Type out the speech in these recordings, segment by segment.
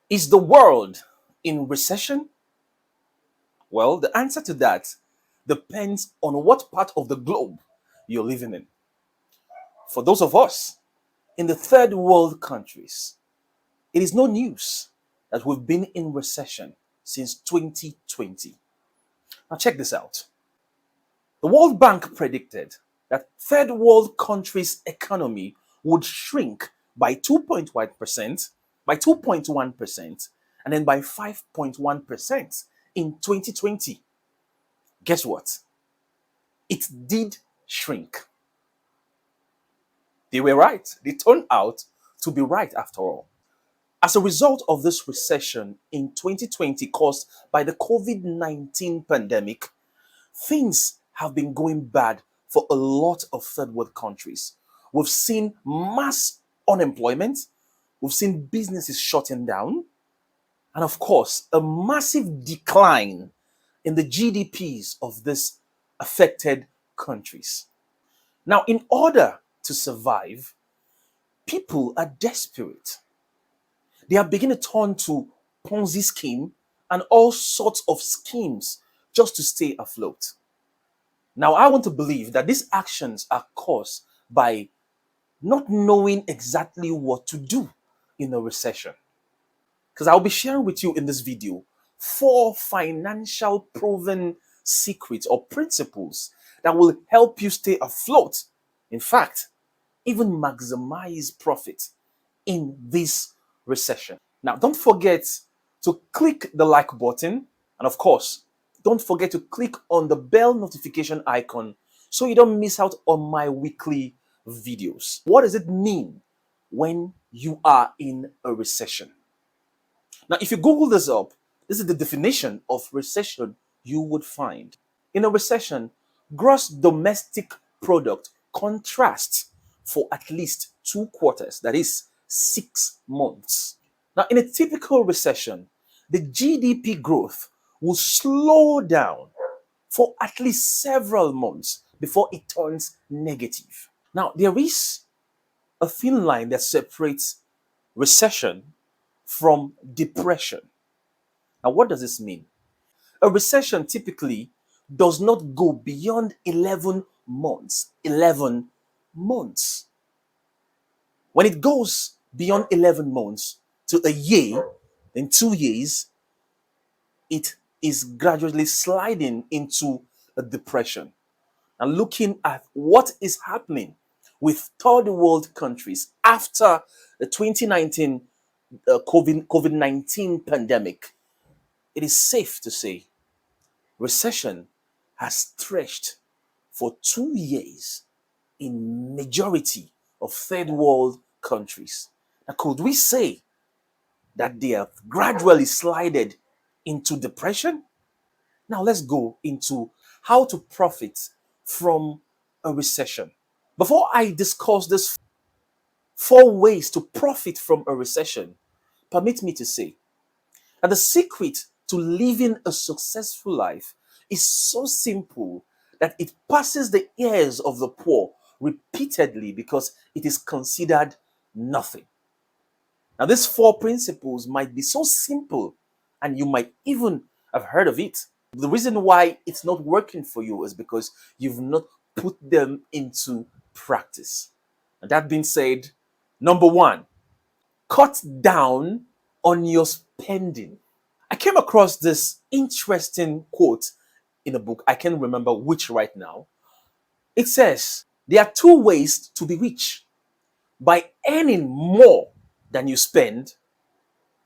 Is the world in recession? Well, the answer to that depends on what part of the globe you're living in. For those of us in the third world countries, it is no news that we've been in recession since 2020. Now, check this out. The World Bank predicted that third world countries' economy would shrink by 2.1%, by 2.1%, and then by 5.1% in 2020. Guess what? It did shrink. They were right. They turned out to be right after all. As a result of this recession in 2020 caused by the COVID-19 pandemic, things have been going bad for a lot of third world countries. We've seen mass unemployment, we've seen businesses shutting down, and of course, a massive decline in the GDPs of these affected countries. Now, in order to survive, people are desperate. They are beginning to turn to Ponzi scheme and all sorts of schemes just to stay afloat. Now, I want to believe that these actions are caused by not knowing exactly what to do in a recession. Because I'll be sharing with you in this video 4 financial proven secrets or principles that will help you stay afloat. In fact, even maximize profit in this recession. Now, don't forget to click the like button, and of course, don't forget to click on the bell notification icon so you don't miss out on my weekly videos. What does it mean when you are in a recession? Now, if you Google this up, this is the definition of recession you would find. In a recession, gross domestic product contrasts for at least 2 quarters, that is 6 months. Now, in a typical recession, the GDP growth will slow down for at least several months before it turns negative. Now, there is a thin line that separates recession from depression. Now, what does this mean? A recession typically does not go beyond 11 months. 11 months. When it goes beyond 11 months to a year, then 2 years, it is gradually sliding into a depression. And looking at what is happening with third world countries after the 2019 COVID-19 pandemic, it is safe to say recession has stretched for 2 years in majority of third world countries. Now, could we say that they have gradually slided into depression? Now let's go into how to profit from a recession. Before I discuss these 4 ways to profit from a recession, permit me to say that the secret to living a successful life is so simple that it passes the ears of the poor repeatedly because it is considered nothing. Now, these 4 principles might be so simple and you might even have heard of it. The reason why it's not working for you is because you've not put them into practice. And that being said, number 1, cut down on your spending. I came across this interesting quote in a book. I can't remember which right now. It says, there are 2 ways to be rich: by earning more than you spend,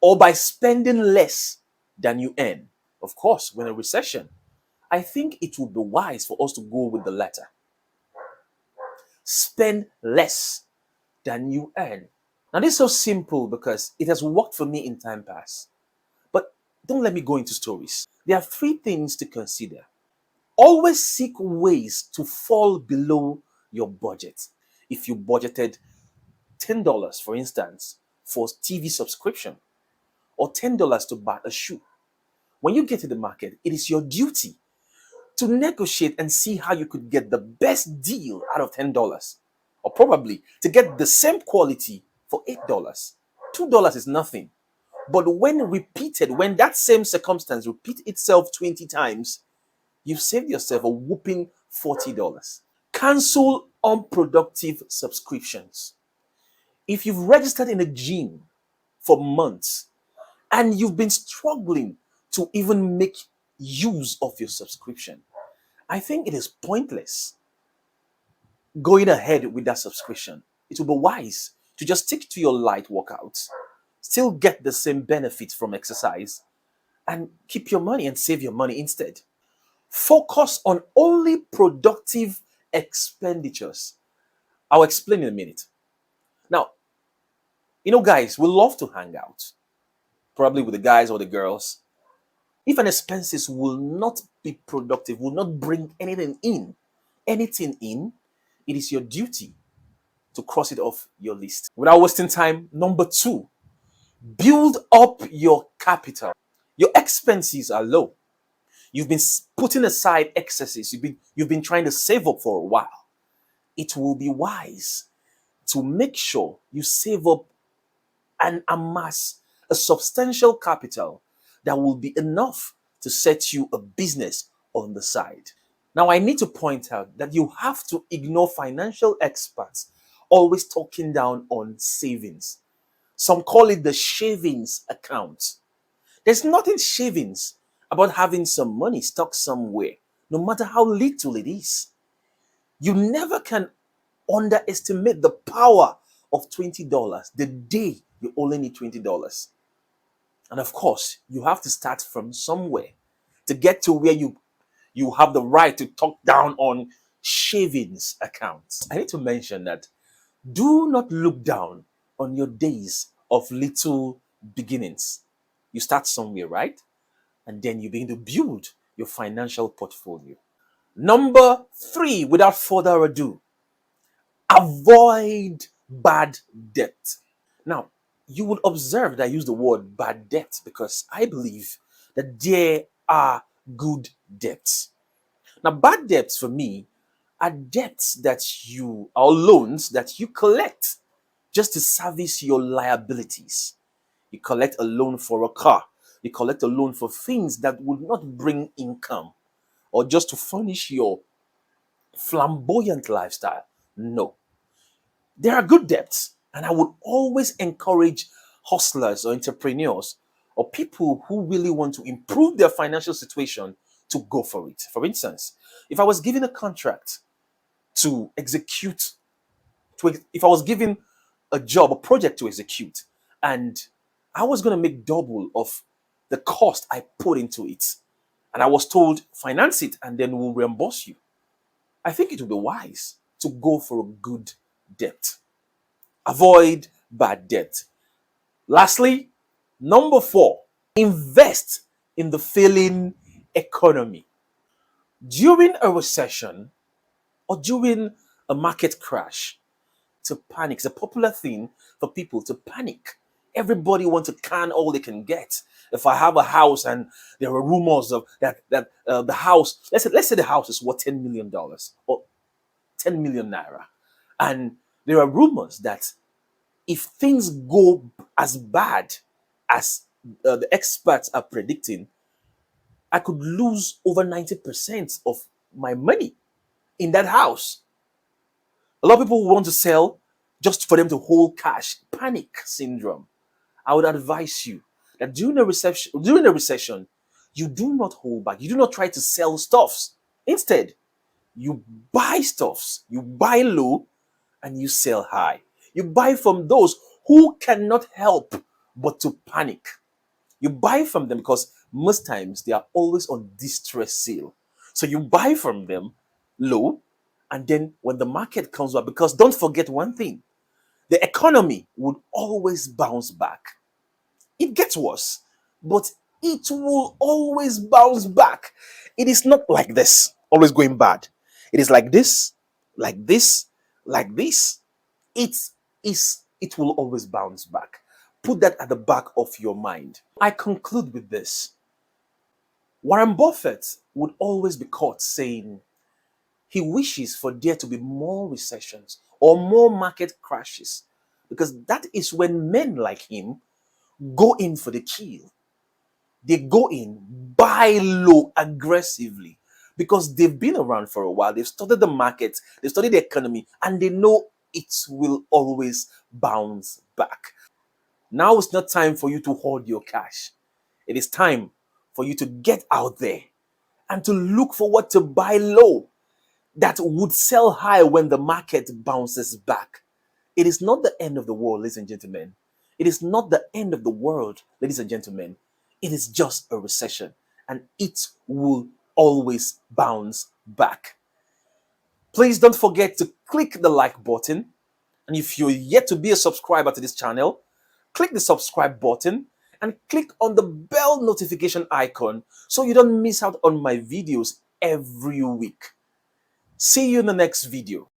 or by spending less than you earn. Of course, when a recession, I think it would be wise for us to go with the latter. Spend less than you earn. Now, this is so simple because it has worked for me in time past. But don't let me go into stories. There are 3 things to consider. Always seek ways to fall below your budget. If you budgeted $10, for instance, for TV subscription, or $10 to buy a shoe, when you get to the market, it is your duty to negotiate and see how you could get the best deal out of $10, or probably to get the same quality for $8. $2 is nothing. But when repeated, when that same circumstance repeat itself 20 times, you've saved yourself a whooping $40. Cancel unproductive subscriptions. If you've registered in a gym for months and you've been struggling to even make use of your subscription, I think it is pointless going ahead with that subscription. It will be wise to just stick to your light workouts, still get the same benefits from exercise, and keep your money and save your money instead. Focus on only productive expenditures. I'll explain in a minute. Now, guys, we love to hang out, probably with the guys or the girls. If an expenses will not be productive, will not bring anything in, it is your duty to cross it off your list. Without wasting time, number two, build up your capital. Your expenses are low. You've been putting aside excesses. You've been trying to save up for a while. It will be wise to make sure you save up and amass a substantial capital that will be enough to set you a business on the side. Now, I need to point out that you have to ignore financial experts always talking down on savings. Some call it the shavings account. There's nothing shavings about having some money stuck somewhere, no matter how little it is. You never can underestimate the power of $20 the day you only need $20. And of course, you have to start from somewhere to get to where you have the right to talk down on shavings accounts. I need to mention that do not look down on your days of little beginnings. You start somewhere, right? And then you begin to build your financial portfolio. Number three, without further ado, avoid bad debt. Now, you would observe that I use the word bad debt because I believe that there are good debts. Now, bad debts for me are debts or loans that you collect just to service your liabilities. You collect a loan for a car. You collect a loan for things that will not bring income or just to furnish your flamboyant lifestyle. No. There are good debts, and I would always encourage hustlers or entrepreneurs or people who really want to improve their financial situation to go for it. For instance, if I was given a contract to execute, if I was given a job, a project to execute, and I was going to make double of the cost I put into it, and I was told, finance it and then we'll reimburse you, I think it would be wise to go for a good debt. Avoid bad debt. Lastly, number four, invest in the failing economy. During a recession or during a market crash, to panic. It's a popular thing for people to panic. Everybody wants to can all they can get. If I have a house and there are rumors of that the house, let's say the house is worth $10 million or 10 million naira, and there are rumors that if things go as bad as the experts are predicting, I could lose over 90% of my money in that house. A lot of people want to sell just for them to hold cash. Panic syndrome. I would advise you that during a recession, you do not hold back. You do not try to sell stuffs. Instead, you buy stuffs. You buy low and you sell high. You buy from those who cannot help but to panic. You buy from them because most times they are always on distress sale. So you buy from them low, and then when the market comes back, because don't forget one thing, the economy would always bounce back. It gets worse, but it will always bounce back. It is not like this, always going bad. It is like this, like this, like this. It it will always bounce back. Put that at the back of your mind. I conclude with this. Warren Buffett would always be caught saying he wishes for there to be more recessions or more market crashes because that is when men like him go in for the kill. They go in, buy low aggressively because they've been around for a while. They've studied the market, they've studied the economy, and they know it will always bounce back. Now it's not time for you to hoard your cash. It is time for you to get out there and to look for what to buy low that would sell high when the market bounces back. It is not the end of the world, ladies and gentlemen. It is not the end of the world, ladies and gentlemen. It is just a recession and it will always bounce back. Please don't forget to click the like button. And if you're yet to be a subscriber to this channel, click the subscribe button and click on the bell notification icon so you don't miss out on my videos every week. See you in the next video.